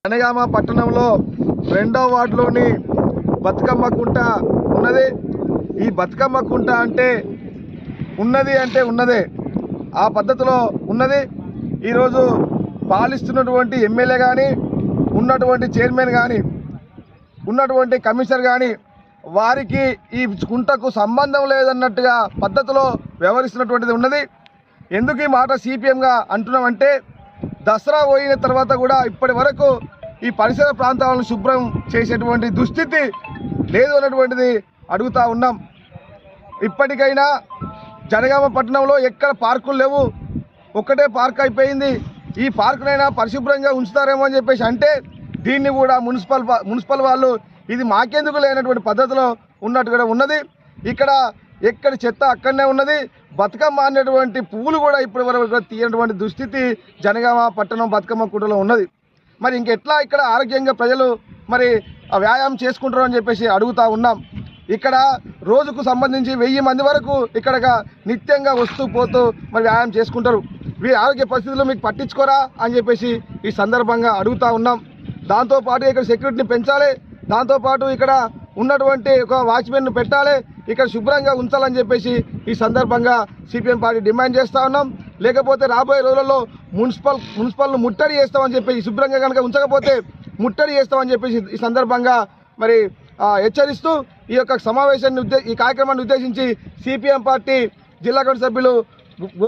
జనగామ పట్టణంలో 2వ వార్డులోని బతుకమ్మ కుంట ఉన్నది. ఈ బతుకమ్మ కుంట అంటే ఉన్నదే ఆ పద్ధతిలో ఉన్నది. ఈరోజు పాలిస్తున్నటువంటి ఎమ్మెల్యే కానీ, ఉన్నటువంటి చైర్మన్ కానీ, ఉన్నటువంటి కమిషనర్ కానీ వారికి ఈ కుంటకు సంబంధం లేదన్నట్టుగా పద్ధతిలో వ్యవహరిస్తున్నటువంటిది ఉన్నది. ఎందుకు ఈ మాట సిపిఎంగా అంటున్నామంటే, దసరా పోయిన తర్వాత కూడా ఇప్పటి వరకు ఈ పరిసర ప్రాంతాలను శుభ్రం చేసేటువంటి దుస్థితి లేదు అన్నటువంటిది అడుగుతూ ఉన్నాం. ఇప్పటికైనా జనగామ పట్టణంలో ఎక్కడ పార్కులు లేవు, ఒక్కటే పార్క్ అయిపోయింది. ఈ పార్కునైనా పరిశుభ్రంగా ఉంచుతారేమో అని చెప్పేసి అంటే దీన్ని కూడా మున్సిపల్ వాళ్ళు ఇది మాకెందుకు లేనటువంటి పద్ధతిలో ఉన్నట్టుగా ఉన్నది. ఇక్కడ ఎక్కడి చెత్త అక్కడనే ఉన్నది. బతుకమ్మ అనేటువంటి పువ్వులు కూడా ఇప్పటి వరకు తీయనటువంటి దుస్థితి జనగామ పట్టణం బతుకమ్మ కుంటలో ఉన్నది. మరి ఇంకెట్లా ఇక్కడ ఆరోగ్యంగా ప్రజలు మరి వ్యాయామం చేసుకుంటారు అని చెప్పేసి అడుగుతూ ఉన్నాం. ఇక్కడ రోజుకు సంబంధించి 1000 మంది వరకు ఇక్కడ నిత్యంగా వస్తూ పోతూ మరి వ్యాయామం చేసుకుంటారు. వీరి ఆరోగ్య పరిస్థితులు మీకు పట్టించుకోరా అని చెప్పేసి ఈ సందర్భంగా అడుగుతూ ఉన్నాం. దాంతోపాటు ఇక్కడ సెక్యూరిటీని పెంచాలి, దాంతోపాటు ఇక్కడ ఉన్నటువంటి ఒక వాచ్మెన్ను పెట్టాలి, ఇక్కడ శుభ్రంగా ఉంచాలని చెప్పేసి ఈ సందర్భంగా సిపిఎం పార్టీ డిమాండ్ చేస్తూ ఉన్నాం. లేకపోతే రాబోయే రోజులలో మున్సిపల్ను ముట్టడి చేస్తామని చెప్పేసి, శుభ్రంగా కనుక ఉంచకపోతే ముట్టడి చేస్తామని చెప్పేసి ఈ సందర్భంగా మరి హెచ్చరిస్తూ ఈ యొక్క సమావేశాన్ని ఈ కార్యక్రమాన్ని ఉద్దేశించి సిపిఎం పార్టీ జిల్లా కమిటీ సభ్యులు